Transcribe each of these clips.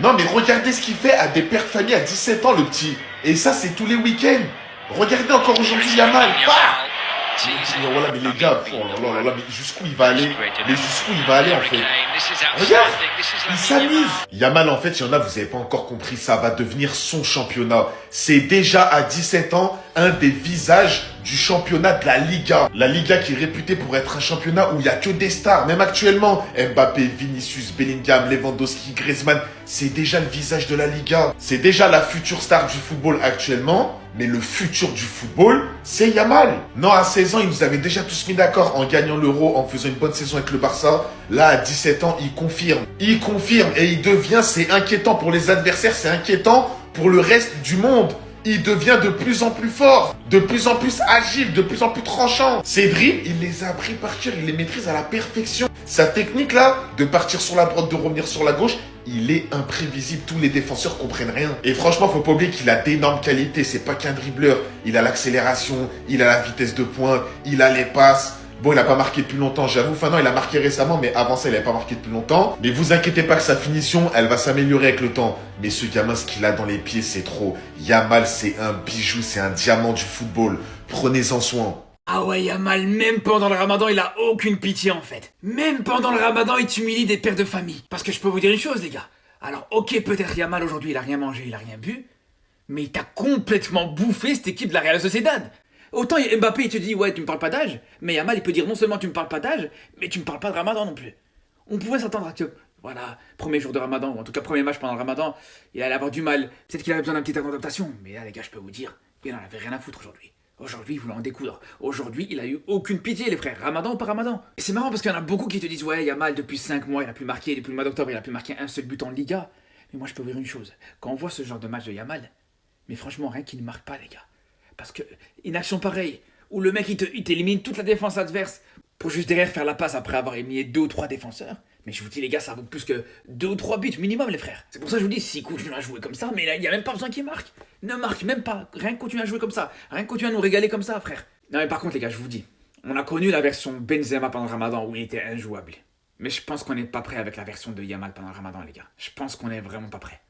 Non, mais regardez ce qu'il fait à des pères de famille à 17 ans, le petit. Et ça, c'est tous les week-ends. Regardez encore aujourd'hui Yamal. Bah non, voilà, mais les gars, oh là là, mais jusqu'où il va aller? Mais jusqu'où il va aller en fait? Regarde, il s'amuse. Yamal, en fait, il y en a, vous n'avez pas encore compris, ça va devenir son championnat. C'est déjà à 17 ans un des visages du championnat de la Liga. La Liga qui est réputée pour être un championnat où il n'y a que des stars, même actuellement. Mbappé, Vinicius, Bellingham, Lewandowski, Griezmann, c'est déjà le visage de la Liga. C'est déjà la future star du football actuellement. Mais le futur du football, c'est Yamal. Non, à 16 ans, ils nous avaient déjà tous mis d'accord en gagnant l'Euro, en faisant une bonne saison avec le Barça. Là, à 17 ans, il confirme. Il confirme et il devient, c'est inquiétant pour les adversaires, c'est inquiétant pour le reste du monde. Il devient de plus en plus fort, de plus en plus agile, de plus en plus tranchant. Ses dribbles, il les a appris par cœur, il les maîtrise à la perfection. Sa technique là, de partir sur la droite, de revenir sur la gauche, il est imprévisible, tous les défenseurs comprennent rien. Et franchement, faut pas oublier qu'il a d'énormes qualités, c'est pas qu'un dribbleur. Il a l'accélération, il a la vitesse de pointe, il a les passes. Bon, il a pas marqué depuis longtemps, j'avoue. Enfin non, il a marqué récemment, mais avant ça, il avait pas marqué depuis longtemps. Mais vous inquiétez pas que sa finition, elle va s'améliorer avec le temps. Mais ce gamin, ce qu'il a dans les pieds, c'est trop. Yamal, c'est un bijou, c'est un diamant du football. Prenez-en soin. Ah ouais, Yamal, même pendant le ramadan, il a aucune pitié en fait. Même pendant le ramadan, il t'humilie des pères de famille. Parce que je peux vous dire une chose, les gars. Alors, ok, peut-être Yamal aujourd'hui, il a rien mangé, il a rien bu. Mais il t'a complètement bouffé cette équipe de la Real Sociedad. Autant Mbappé, il te dit, ouais, tu me parles pas d'âge. Mais Yamal, il peut dire non seulement tu me parles pas d'âge, mais tu me parles pas de ramadan non plus. On pouvait s'attendre à que, voilà, premier jour de ramadan, ou en tout cas premier match pendant le ramadan, il allait avoir du mal. Peut-être qu'il avait besoin d'un petit temps d'adaptation. Mais là, les gars, je peux vous dire, il en avait rien à foutre aujourd'hui. Aujourd'hui, il voulait en découdre. Aujourd'hui, il a eu aucune pitié, les frères. Ramadan ou pas ramadan. Et c'est marrant parce qu'il y en a beaucoup qui te disent, ouais, Yamal, depuis 5 mois, il a plus marqué, depuis le mois d'octobre, il a plus marqué un seul but en Liga. Mais moi, je peux vous dire une chose. Quand on voit ce genre de match de Yamal, mais franchement, rien qu'il ne marque pas, les gars. Parce que, une action pareille, où le mec, il t'élimine toute la défense adverse, pour juste derrière faire la passe après avoir éliminé 2 ou 3 défenseurs. Mais je vous dis, les gars, ça vaut plus que 2 ou 3 buts minimum, les frères. C'est pour ça que je vous dis, s'il continue à jouer comme ça, mais là, il n'y a même pas besoin qu'il marque. Ne marque même pas. Rien que continue à jouer comme ça. Rien que continue à nous régaler comme ça, frère. Non, mais par contre, les gars, je vous dis, on a connu la version Benzema pendant le Ramadan où il était injouable. Mais je pense qu'on n'est pas prêt avec la version de Yamal pendant le Ramadan, les gars. Je pense qu'on est vraiment pas prêt.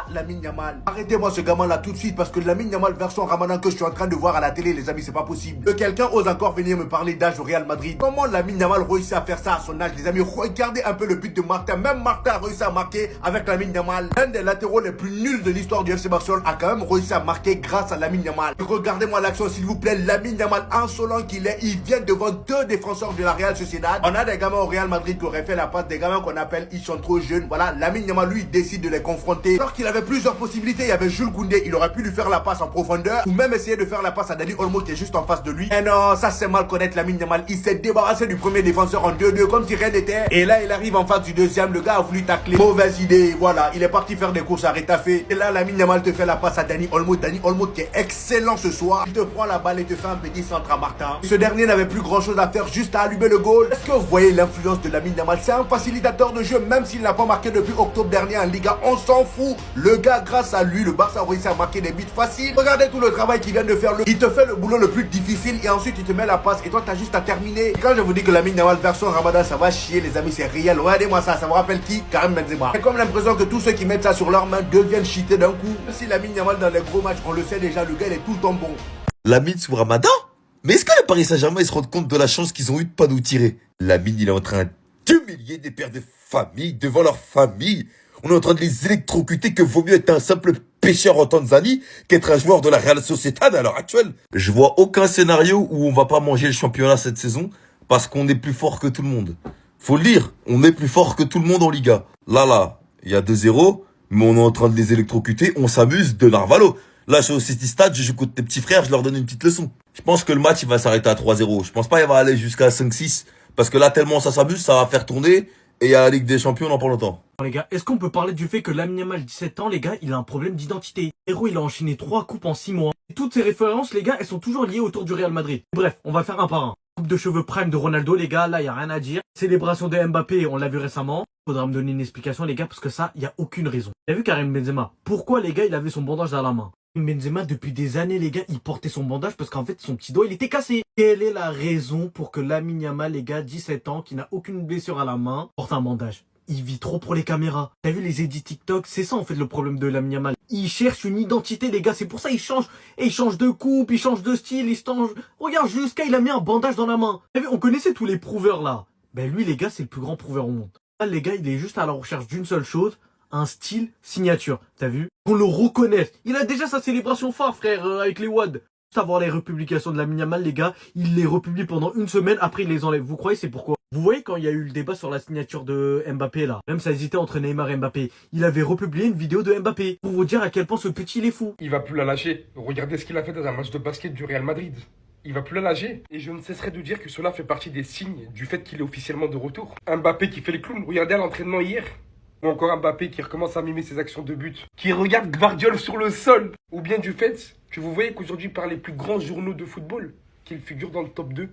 Lamine Yamal. Arrêtez-moi ce gamin là tout de suite parce que Lamine Yamal version Ramadan que je suis en train de voir à la télé, les amis, c'est pas possible. Que quelqu'un ose encore venir me parler d'âge au Real Madrid. Comment Lamine Yamal réussit à faire ça à son âge, les amis? Regardez un peu le but de Martin. Même Martin a réussi à marquer avec Lamine Yamal. Un des latéraux les plus nuls de l'histoire du FC Barcelone a quand même réussi à marquer grâce à Lamine Yamal. Regardez-moi l'action s'il vous plaît. Lamine Yamal, insolent qu'il est, il vient devant 2 défenseurs de la Real Sociedad. On a des gamins au Real Madrid qui auraient fait la passe, des gamins qu'on appelle ils sont trop jeunes. Voilà, Lamine Yamal lui il décide de les confronter. Alors qu'il avait plusieurs possibilités. Il y avait Jules Koundé, il aurait pu lui faire la passe en profondeur ou même essayer de faire la passe à Dani Olmo qui est juste en face de lui. Et non, ça c'est mal connaître Lamine Yamal. Il s'est débarrassé du premier défenseur en 2-2 comme si rien n'était. Et là il arrive en face du deuxième, le gars a voulu tacler. Mauvaise idée, voilà, il est parti faire des courses à Retafe. Et là Lamine Yamal te fait la passe à Dani Olmo. Dani Olmo qui est excellent ce soir. Il te prend la balle et te fait un petit centre à Martin. Ce dernier n'avait plus grand chose à faire, juste à allumer le goal. Est-ce que vous voyez l'influence de Lamine Yamal? C'est un facilitateur de jeu, même s'il n'a pas marqué depuis octobre dernier en Liga. On s'en fout. Le gars, grâce à lui, le Barça a réussi à marquer des buts faciles. Regardez tout le travail qu'il vient de faire. Il te fait le boulot le plus difficile et ensuite il te met la passe et toi t'as juste à terminer. Et quand je vous dis que Lamine Yamal version Ramadan, ça va chier les amis, c'est réel. Regardez-moi ça, ça me rappelle qui? Karim Benzema. J'ai comme l'impression que tous ceux qui mettent ça sur leurs mains deviennent cheatés d'un coup. Si Lamine Yamal dans les gros matchs, on le sait déjà, le gars il est tout le temps bon. Lamine sous Ramadan? Mais est-ce que le Paris Saint-Germain ils se rendent compte de la chance qu'ils ont eu de pas nous tirer? Lamine il est en train d'humilier des pères de famille devant leur famille. On est en train de les électrocuter, que vaut mieux être un simple pêcheur en Tanzanie qu'être un joueur de la Real Sociedad à l'heure actuelle. Je vois aucun scénario où on va pas manger le championnat cette saison parce qu'on est plus fort que tout le monde. Faut le dire, on est plus fort que tout le monde en Liga. Là, il y a 2-0, mais on est en train de les électrocuter, on s'amuse de Narvalo. Là, je suis au City Stade, je joue contre tes petits frères, je leur donne une petite leçon. Je pense que le match, il va s'arrêter à 3-0. Je pense pas qu'il va aller jusqu'à 5-6. Parce que là, tellement ça s'amuse, ça va faire tourner. Et il y a la Ligue des Champions dans pas longtemps. Les gars, est-ce qu'on peut parler du fait que Lamine Yamal, 17 ans, les gars, il a un problème d'identité. Héros, il a enchaîné 3 coupes en 6 mois. Et toutes ces références, les gars, elles sont toujours liées autour du Real Madrid. Bref, on va faire un par un. Coupe de cheveux prime de Ronaldo, les gars, là, y a rien à dire. Célébration de Mbappé, on l'a vu récemment. Faudra me donner une explication, les gars, parce que ça, y a aucune raison. T'as vu Karim Benzema? Pourquoi, les gars, il avait son bandage dans la main? Benzema, depuis des années, les gars, il portait son bandage parce qu'en fait, son petit doigt, il était cassé. Quelle est la raison pour que Lamine Yamal, les gars, 17 ans, qui n'a aucune blessure à la main, porte un bandage? Il vit trop pour les caméras. T'as vu les edits TikTok? C'est ça en fait le problème de Lamine Yamal. Il cherche une identité les gars, c'est pour ça il change. Et il change de coupe, il change de style, il change... Regarde jusqu'à il a mis un bandage dans la main. T'as vu, on connaissait tous les prouveurs là. Ben lui les gars c'est le plus grand prouveur au monde. Là les gars il est juste à la recherche d'une seule chose, un style signature. T'as vu? Qu'on le reconnaisse. Il a déjà sa célébration phare frère avec les WAD. Savoir les republications de Lamine Yamal les gars, il les republie pendant une semaine, après il les enlève. Vous croyez c'est pourquoi? Vous voyez quand il y a eu le débat sur la signature de Mbappé là, même ça hésitait entre Neymar et Mbappé, il avait republié une vidéo de Mbappé pour vous dire à quel point ce petit il est fou. Il va plus la lâcher. Regardez ce qu'il a fait dans un match de basket du Real Madrid. Il va plus la lâcher. Et je ne cesserai de dire que cela fait partie des signes du fait qu'il est officiellement de retour. Mbappé qui fait le clown, regardez à l'entraînement hier. Ou encore Mbappé qui recommence à mimer ses actions de but, qui regarde Guardiola sur le sol. Ou bien du fait que vous voyez qu'aujourd'hui par les plus grands journaux de football, qu'il figure dans le top 2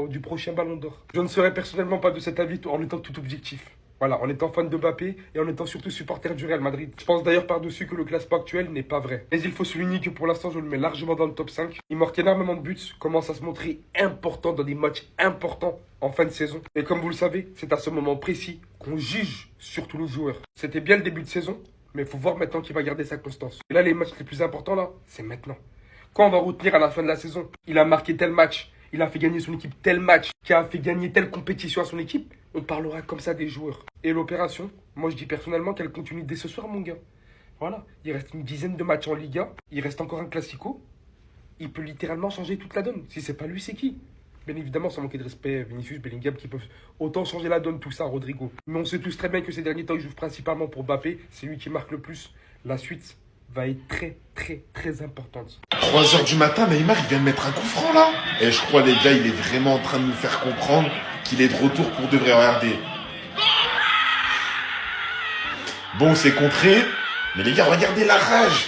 du prochain Ballon d'Or. Je ne serai personnellement pas de cet avis en étant tout objectif. Voilà, en étant fan de Mbappé et en étant surtout supporter du Real Madrid. Je pense d'ailleurs par-dessus que le classement actuel n'est pas vrai. Mais il faut souligner que pour l'instant je le mets largement dans le top 5. Il marque énormément de buts, commence à se montrer important dans des matchs importants en fin de saison. Et comme vous le savez, c'est à ce moment précis qu'on juge surtout le joueur. C'était bien le début de saison, mais il faut voir maintenant qu'il va garder sa constance. Et là les matchs les plus importants là, c'est maintenant. Quand on va retenir à la fin de la saison, il a marqué tel match, il a fait gagner son équipe tel match, qui a fait gagner telle compétition à son équipe, on parlera comme ça des joueurs. Et l'opération, moi je dis personnellement qu'elle continue dès ce soir mon gars. Voilà, il reste une dizaine de matchs en Liga, il reste encore un Classico. Il peut littéralement changer toute la donne. Si c'est pas lui, c'est qui? Bien évidemment, sans manquer de respect, Vinicius, Bellingham qui peuvent autant changer la donne, tout ça, Rodrigo. Mais on sait tous très bien que ces derniers temps, il joue principalement pour Mbappé, c'est lui qui marque le plus. La suite va être très importante. 3h du matin, Neymar, il vient de mettre un coup franc, là. Et je crois, les gars, il est vraiment en train de nous faire comprendre qu'il est de retour pour de vrai. Regardez. Bon, c'est contré. Mais les gars, regardez la rage.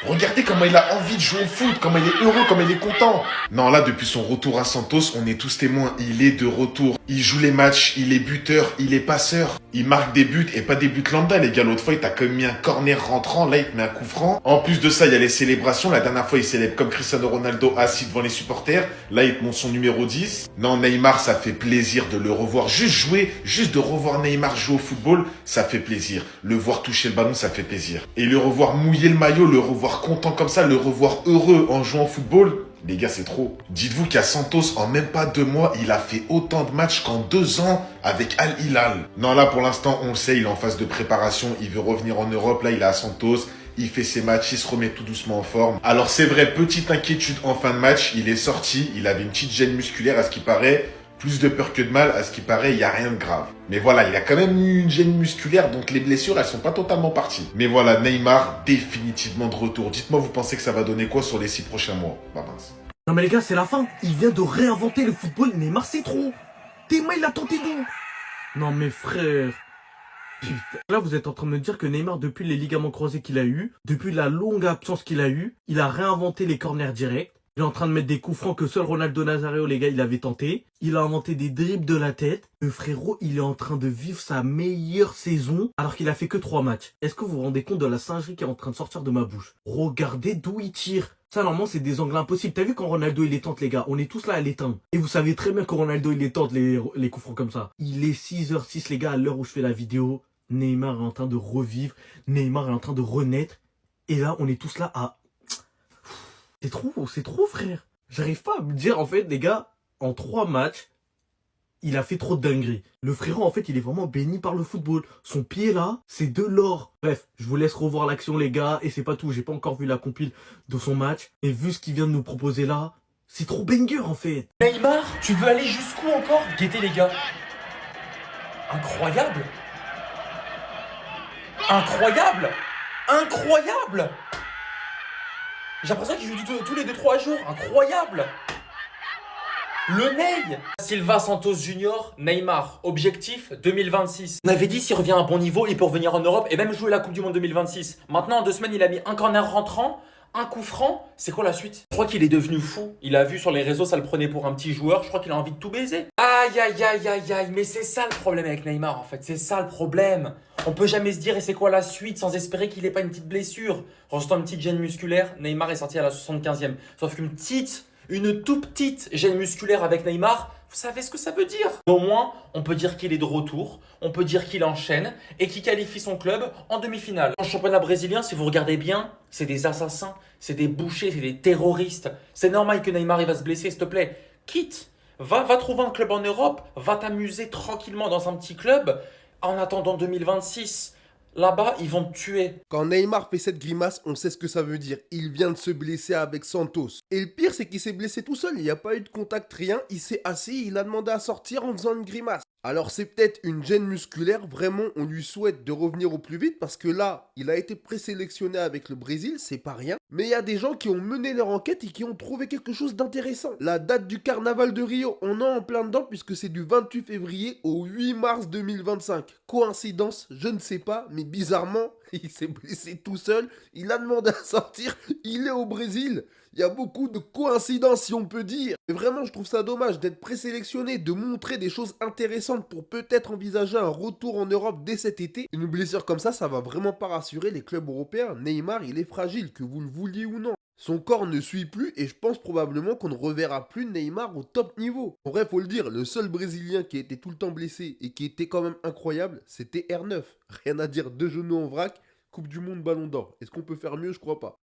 Regardez comment il a envie de jouer au foot, comment il est heureux, comment il est content. Non, là, depuis son retour à Santos, on est tous témoins. Il est de retour. Il joue les matchs, il est buteur, il est passeur. Il marque des buts et pas des buts lambda, les gars. L'autre fois, il t'a quand même mis un corner rentrant. Là, il te met un coup franc. En plus de ça, il y a les célébrations. La dernière fois, il célèbre comme Cristiano Ronaldo assis devant les supporters. Là, il te montre son numéro 10. Non, Neymar, ça fait plaisir de le revoir. Juste jouer, juste de revoir Neymar jouer au football, ça fait plaisir. Le voir toucher le ballon, ça fait plaisir. Et le revoir mouiller le maillot, le revoir content comme ça, le revoir heureux en jouant au football, les gars, c'est trop. Dites-vous qu'à Santos, en même pas 2 mois, il a fait autant de matchs qu'en 2 ans avec Al Hilal. Non, là, pour l'instant, on le sait, il est en phase de préparation, il veut revenir en Europe, là, il est à Santos, il fait ses matchs, il se remet tout doucement en forme. Alors, c'est vrai, petite inquiétude en fin de match, il est sorti, il avait une petite gêne musculaire à ce qui paraît. Plus de peur que de mal, à ce qui paraît, il n'y a rien de grave. Mais voilà, il a quand même eu une gêne musculaire, donc les blessures, elles sont pas totalement parties. Mais voilà, Neymar, définitivement de retour. Dites-moi, vous pensez que ça va donner quoi sur les 6 prochains mois? Bah mince. Non mais les gars, c'est la fin. Il vient de réinventer le football, Neymar c'est trop. Neymar il a tenté d'où? Non mais frère. Putain. Là vous êtes en train de me dire que Neymar, depuis les ligaments croisés qu'il a eu, depuis la longue absence qu'il a eu, il a réinventé les corners directs. Il est en train de mettre des coups francs que seul Ronaldo Nazario, les gars, il avait tenté. Il a inventé des dribbles de la tête. Le frérot, il est en train de vivre sa meilleure saison alors qu'il a fait que 3 matchs. Est-ce que vous vous rendez compte de la singerie qui est en train de sortir de ma bouche? Regardez d'où il tire. Ça, normalement, c'est des angles impossibles. T'as vu quand Ronaldo, il les tente, les gars? On est tous là à l'éteindre. Et vous savez très bien que Ronaldo, il les tente, les coups francs comme ça. Il est 6h06, les gars, à l'heure où je fais la vidéo. Neymar est en train de revivre. Neymar est en train de renaître. Et là, on est tous là à... C'est trop, frère. J'arrive pas à me dire, en fait, les gars, en 3 matchs, il a fait trop de dingueries. Le frérot, en fait, il est vraiment béni par le football. Son pied, là, c'est de l'or. Bref, je vous laisse revoir l'action, les gars. Et c'est pas tout, j'ai pas encore vu la compile de son match. Et vu ce qu'il vient de nous proposer là, c'est trop banger, en fait. Neymar, tu veux aller jusqu'où encore? Guettez, les gars. Incroyable. Incroyable. Incroyable. J'ai l'impression qu'il joue tous les 2-3 jours. Incroyable. Le Ney. Silva Santos Junior, Neymar. Objectif 2026. On avait dit s'il revient à un bon niveau, il peut revenir en Europe et même jouer la Coupe du Monde 2026. Maintenant, en 2 semaines, il a mis un corner rentrant, un coup franc. C'est quoi la suite? Je crois qu'il est devenu fou. Il a vu sur les réseaux, ça le prenait pour un petit joueur. Je crois qu'il a envie de tout baiser. Aïe, aïe, aïe, aïe, aïe. Mais c'est ça le problème avec Neymar, en fait. C'est ça le problème. On peut jamais se dire et c'est quoi la suite sans espérer qu'il ait pas une petite blessure. Restant une petite gêne musculaire, Neymar est sorti à la 75e. Sauf qu'une toute petite gêne musculaire avec Neymar, Vous savez ce que ça veut dire? Au moins, on peut dire qu'il est de retour, on peut dire qu'il enchaîne et qu'il qualifie son club en demi-finale. En championnat brésilien, si vous regardez bien, c'est des assassins, c'est des bouchers, c'est des terroristes. C'est normal que Neymar il va se blesser, s'il te plaît. Quitte, va trouver un club en Europe, va t'amuser tranquillement dans un petit club en attendant 2026. Là-bas, ils vont te tuer. Quand Neymar fait cette grimace, on sait ce que ça veut dire. Il vient de se blesser avec Santos. Et le pire, c'est qu'il s'est blessé tout seul. Il n'y a pas eu de contact, rien. Il s'est assis, il a demandé à sortir en faisant une grimace. Alors c'est peut-être une gêne musculaire, vraiment on lui souhaite de revenir au plus vite parce que là, il a été présélectionné avec le Brésil, c'est pas rien. Mais il y a des gens qui ont mené leur enquête et qui ont trouvé quelque chose d'intéressant. La date du carnaval de Rio, on est en plein dedans puisque c'est du 28 février au 8 mars 2025. Coïncidence, je ne sais pas, mais bizarrement, il s'est blessé tout seul, il a demandé à sortir, il est au Brésil. Il y a beaucoup de coïncidences si on peut dire. Mais vraiment, je trouve ça dommage d'être présélectionné, de montrer des choses intéressantes pour peut-être envisager un retour en Europe dès cet été. Une blessure comme ça va vraiment pas rassurer les clubs européens. Neymar, il est fragile, que vous le vouliez ou non. Son corps ne suit plus et je pense probablement qu'on ne reverra plus Neymar au top niveau. En vrai, faut le dire, le seul Brésilien qui était tout le temps blessé et qui était quand même incroyable, c'était R9. Rien à dire, 2 genoux en vrac, Coupe du Monde, Ballon d'Or. Est-ce qu'on peut faire mieux? Je crois pas.